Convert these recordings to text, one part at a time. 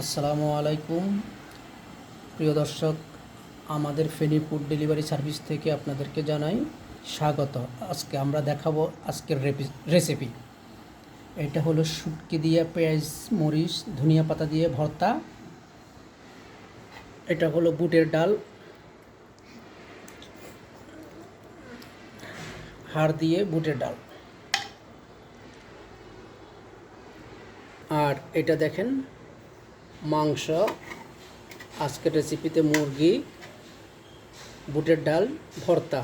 আসসালামু আলাইকুম প্রিয় দর্শক, আমাদের ফেনী ফুড ডেলিভারি সার্ভিস থেকে আপনাদেরকে জানাই স্বাগত। আজকে আমরা দেখাবো আজকের রেসিপি। এটা হলো শুটকি দিয়ে পেঁয়াজ মরিচ ধনিয়া পাতা দিয়ে ভর্তা। এটা হলো বুটের ডাল, হাড় দিয়ে বুটের ডাল। আর এটা দেখেন মাংস। আজকের রেসিপিতে মুরগি, বুটের ডাল, ভর্তা।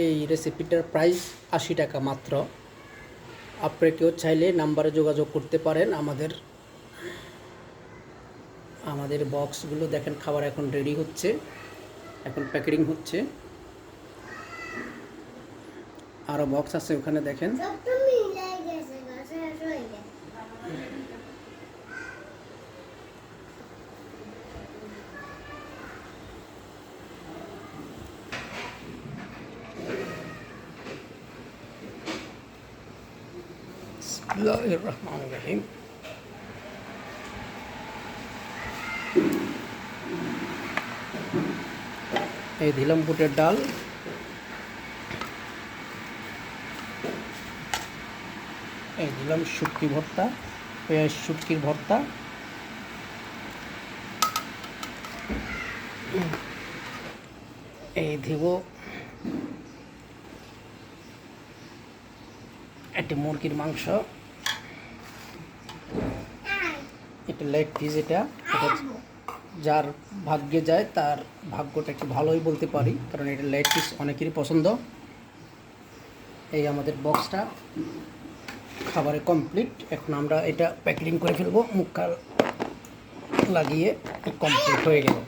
এই রেসিপিটার প্রাইস ৮০ টাকা মাত্র। আপনারা কেউ চাইলে নাম্বারে যোগাযোগ করতে পারেন। আমাদের বক্সগুলো দেখেন, খাবার এখন রেডি হচ্ছে, এখন প্যাকেটিং হচ্ছে। আরও বক্স আছে ওখানে দেখেন। বিসমিল্লাহির রহমানির রহিম। এই দিলাম বুটের ডাল, এই দিলাম শুটকি ভর্তা, পেঁয়াজ শুটকির ভর্তা। এই দিব একটি মুরগির মাংস, এটা লেগ পিস। এটা যার ভাগ্যে যায় তার ভাগ্যটা একটু ভালোই বলতে পারি, কারণ এটা লেগ পিস অনেকেরই পছন্দ। এই আমাদের বক্সটা খাবারে কমপ্লিট। এখন আমরা এটা প্যাকেটিং করে ফেলবো, মুখটা লাগিয়ে কমপ্লিট হয়ে গেল।